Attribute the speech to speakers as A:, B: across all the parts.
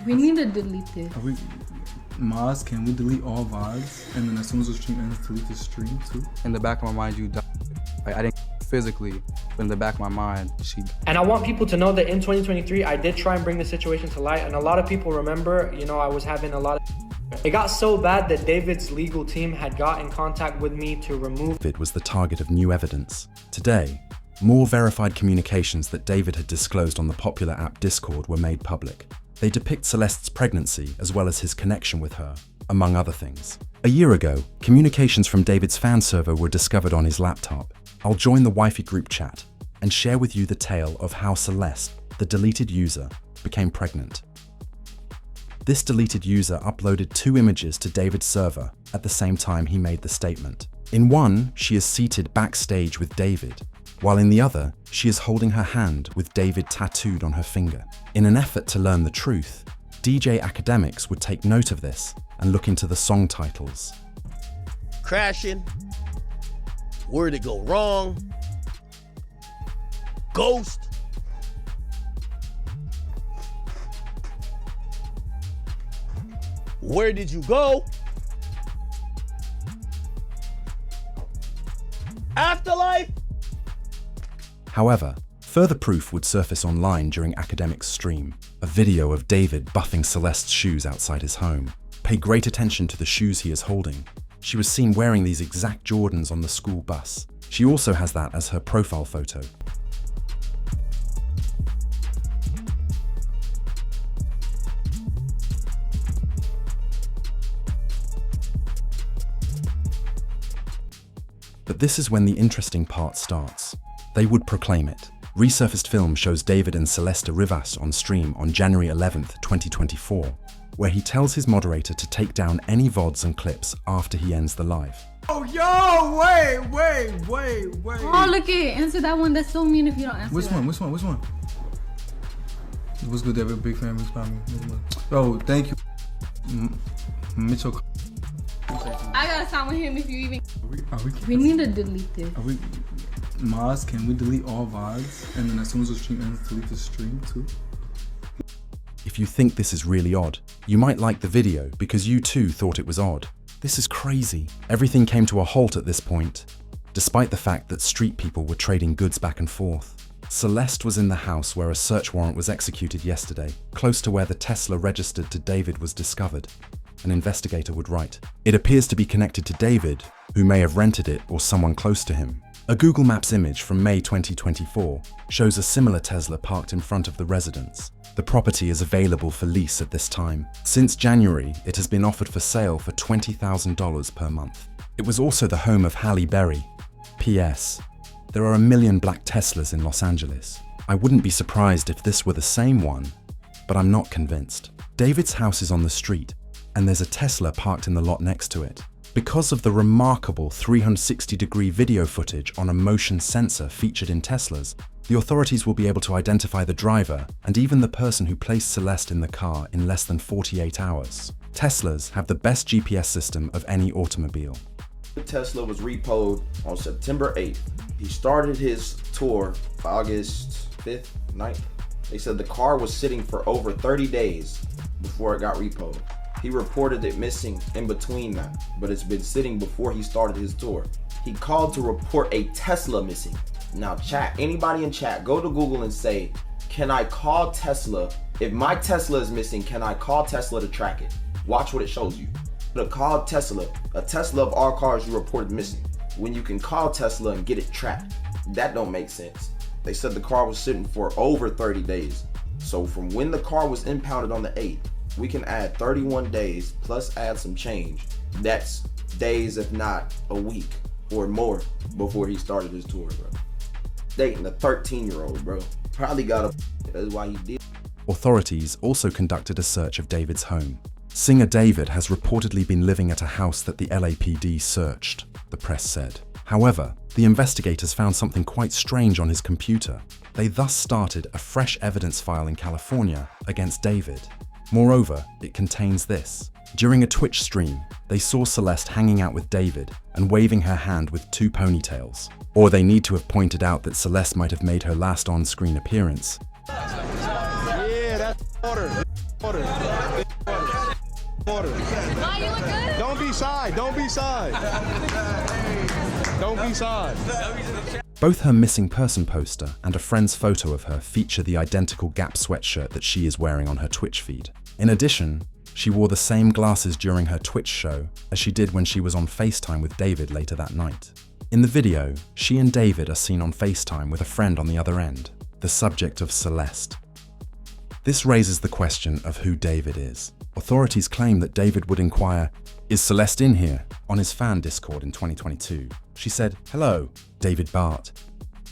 A: We need to delete this.
B: Maz, can we delete all VODs? And then as soon as the stream ends, delete the stream too?
C: In the back of my mind, you died. Like, I didn't physically, but in the back of my mind, she.
D: And I want people to know that in 2023, I did try and bring the situation to light. And a lot of people remember, I was having a lot of... It got so bad that David's legal team had got in contact with me to remove...
E: David was the target of new evidence. Today, more verified communications that David had disclosed on the popular app Discord were made public. They depict Celeste's pregnancy as well as his connection with her, among other things. A year ago, communications from David's fan server were discovered on his laptop. I'll join the wifey group chat and share with you the tale of how Celeste, the deleted user, became pregnant. This deleted user uploaded 2 images to David's server at the same time he made the statement. In one, she is seated backstage with David, while in the other, she is holding her hand with David tattooed on her finger. In an effort to learn the truth, DJ academics would take note of this and look into the song titles.
F: Crashing. Where'd it go wrong? Ghost. Where did you go? Afterlife.
E: However, further proof would surface online during academics' stream, a video of David buffing Celeste's shoes outside his home. Pay great attention to the shoes he is holding. She was seen wearing these exact Jordans on the school bus. She also has that as her profile photo. But this is when the interesting part starts. They would proclaim it. Resurfaced film shows David and Celeste Rivas on stream on January 11th, 2024, where he tells his moderator to take down any VODs and clips after he ends the live.
B: Oh, yo, wait.
A: Oh, look it. Answer that one. That's so mean if you don't answer
B: Which
A: that.
B: one? What's good, David? Big fan, respond me. Oh, thank you. Mitchell.
A: I gotta sign with him if you even...
B: Are
A: We need to delete this.
B: Maz, can we delete all VODs? And then as soon as the stream ends, delete the stream too?
E: If you think this is really odd, you might like the video because you too thought it was odd. This is crazy. Everything came to a halt at this point, despite the fact that street people were trading goods back and forth. Celeste was in the house where a search warrant was executed yesterday, close to where the Tesla registered to David was discovered. An investigator would write. It appears to be connected to David, who may have rented it or someone close to him. A Google Maps image from May 2024 shows a similar Tesla parked in front of the residence. The property is available for lease at this time. Since January, it has been offered for sale for $20,000 per month. It was also the home of Halle Berry. P.S. There are 1 million black Teslas in Los Angeles. I wouldn't be surprised if this were the same one, but I'm not convinced. David's house is on the street, and there's a Tesla parked in the lot next to it. Because of the remarkable 360-degree video footage on a motion sensor featured in Teslas, the authorities will be able to identify the driver and even the person who placed Celeste in the car in less than 48 hours. Teslas have the best GPS system of any automobile.
G: Tesla was repoed on September 8th. He started his tour August 5th, 9th. They said the car was sitting for over 30 days before it got repoed. He reported it missing in between that, but it's been sitting before he started his tour. He called to report a Tesla missing. Now chat, anybody in chat, go to Google and say, can I call Tesla? If my Tesla is missing, can I call Tesla to track it? Watch what it shows you. To call Tesla, a Tesla of all cars you reported missing. When you can call Tesla and get it tracked, that don't make sense. They said the car was sitting for over 30 days. So from when the car was impounded on the 8th, we can add 31 days plus add some change. That's days, if not a week or more, before he started his tour, bro. Dating a 13-year-old, bro. Probably got a... That's why he did.
E: Authorities also conducted a search of David's home. Singer David has reportedly been living at a house that the LAPD searched, the press said. However, the investigators found something quite strange on his computer. They thus started a fresh evidence file in California against David. Moreover, it contains this. During a Twitch stream, they saw Celeste hanging out with David and waving her hand with 2 ponytails. Or they need to have pointed out that Celeste might have made her last on-screen appearance.
F: Yeah, that's order. Order.
A: Wow, you look good.
F: Don't be shy. Don't be shy. Don't be shy.
E: Both her missing person poster and a friend's photo of her feature the identical Gap sweatshirt that she is wearing on her Twitch feed. In addition, she wore the same glasses during her Twitch show as she did when she was on FaceTime with David later that night. In the video, she and David are seen on FaceTime with a friend on the other end, the subject of Celeste. This raises the question of who David is. Authorities claim that David would inquire, "Is Celeste in here?" on his fan Discord in 2022. She said, "Hello, David Bart."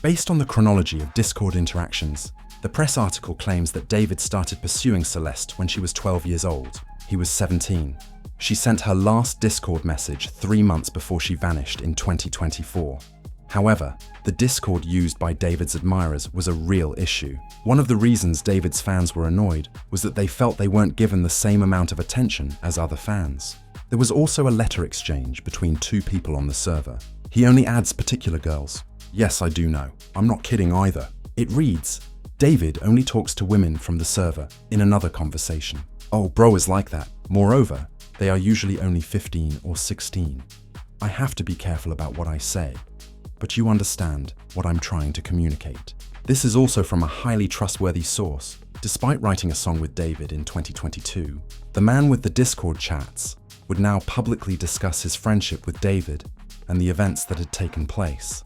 E: Based on the chronology of Discord interactions, the press article claims that David started pursuing Celeste when she was 12 years old. He was 17. She sent her last Discord message 3 months before she vanished in 2024. However, the Discord used by David's admirers was a real issue. One of the reasons David's fans were annoyed was that they felt they weren't given the same amount of attention as other fans. There was also a letter exchange between 2 people on the server. "He only adds particular girls." Yes, I do know. I'm not kidding either. It reads, "David only talks to women from the server in another conversation." Oh, bro is like that. Moreover, they are usually only 15 or 16. I have to be careful about what I say, but you understand what I'm trying to communicate. This is also from a highly trustworthy source. Despite writing a song with David in 2022, the man with the Discord chats would now publicly discuss his friendship with David and the events that had taken place.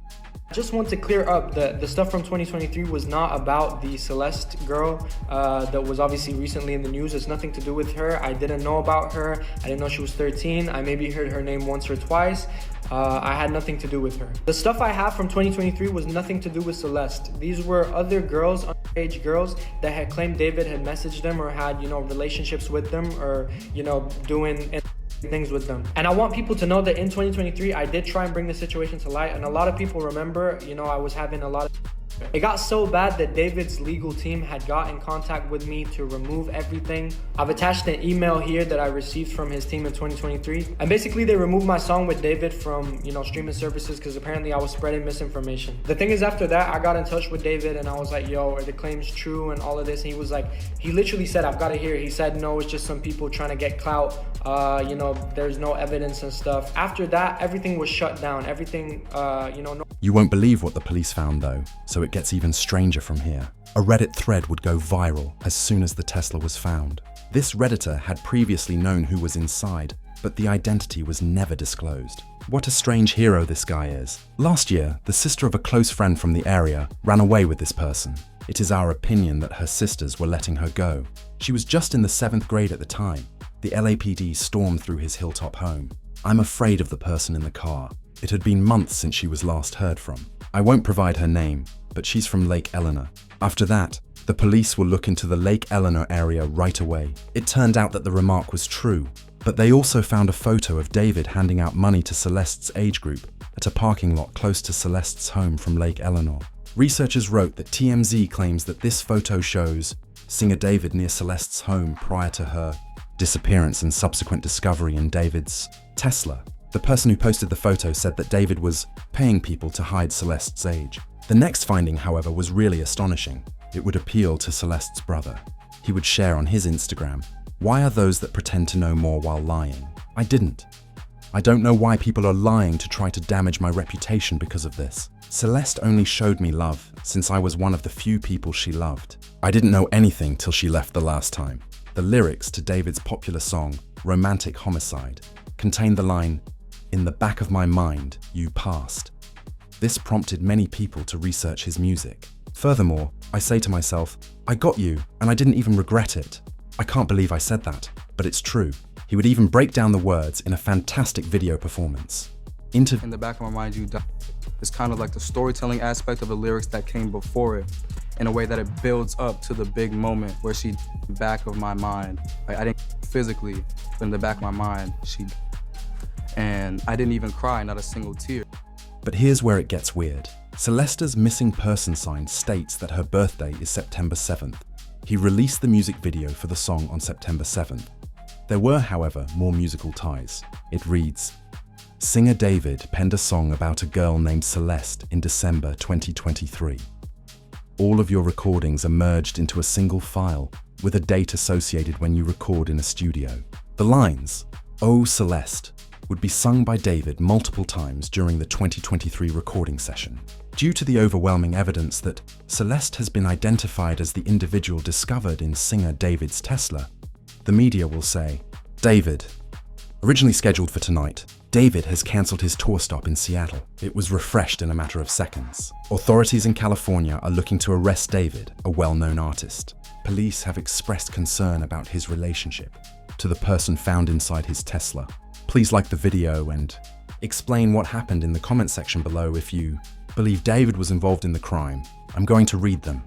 D: I just want to clear up the stuff from 2023 was not about the Celeste girl that was obviously recently in the news. It's nothing to do with her. I didn't know about her. I didn't know she was 13. I maybe heard her name once or twice. I had nothing to do with her. The stuff I have from 2023 was nothing to do with Celeste. These were other girls, underage girls, that had claimed David had messaged them or had, relationships with them or, doing things with them. And I want people to know that in 2023, I did try and bring the situation to light. And a lot of people remember, I was having a lot of... It got so bad that David's legal team had got in contact with me to remove everything. I've attached an email here that I received from his team in 2023. And basically they removed my song with David from, streaming services because apparently I was spreading misinformation. The thing is, after that, I got in touch with David and I was like, yo, are the claims true and all of this? And he was like, he literally said, I've got to hear it. He said, no, it's just some people trying to get clout. There's no evidence and stuff. After that, everything was shut down. Everything, no.
E: You won't believe what the police found though, so it gets even stranger from here. A Reddit thread would go viral as soon as the Tesla was found. This Redditor had previously known who was inside, but the identity was never disclosed. What a strange hero this guy is. Last year, the sister of a close friend from the area ran away with this person. It is our opinion that her sisters were letting her go. She was just in the 7th grade at the time. The LAPD stormed through his hilltop home. I'm afraid of the person in the car. It had been months since she was last heard from. I won't provide her name, but she's from Lake Eleanor. After that, the police will look into the Lake Eleanor area right away. It turned out that the remark was true, but they also found a photo of David handing out money to Celeste's age group at a parking lot close to Celeste's home from Lake Eleanor. Researchers wrote that TMZ claims that this photo shows singer David near Celeste's home prior to her disappearance and subsequent discovery in David's Tesla. The person who posted the photo said that David was paying people to hide Celeste's age. The next finding, however, was really astonishing. It would appeal to Celeste's brother. He would share on his Instagram, "Why are those that pretend to know more while lying? I didn't. I don't know why people are lying to try to damage my reputation because of this. Celeste only showed me love since I was one of the few people she loved. I didn't know anything till she left the last time." The lyrics to David's popular song, Romantic Homicide, contain the line, "In the back of my mind, you passed." This prompted many people to research his music. Furthermore, I say to myself, I got you, and I didn't even regret it. I can't believe I said that, but it's true. He would even break down the words in a fantastic video performance.
C: In the back of my mind, you died. It's kind of like the storytelling aspect of the lyrics that came before it, in a way that it builds up to the big moment where she, back of my mind. I didn't physically, but in the back of my mind, she, and I didn't even cry, not a single tear.
E: But here's where it gets weird. Celeste's missing person sign states that her birthday is September 7th. He released the music video for the song on September 7th. There were, however, more musical ties. It reads, "Singer David penned a song about a girl named Celeste in December 2023. All of your recordings are merged into a single file with a date associated when you record in a studio. The lines, "Oh Celeste," would be sung by David multiple times during the 2023 recording session. Due to the overwhelming evidence that Celeste has been identified as the individual discovered in singer David's Tesla, the media will say, David. Originally scheduled for tonight, David has cancelled his tour stop in Seattle. It was refreshed in a matter of seconds. Authorities in California are looking to arrest David, a well-known artist. Police have expressed concern about his relationship to the person found inside his Tesla. Please like the video and explain what happened in the comment section below if you believe David was involved in the crime. I'm going to read them.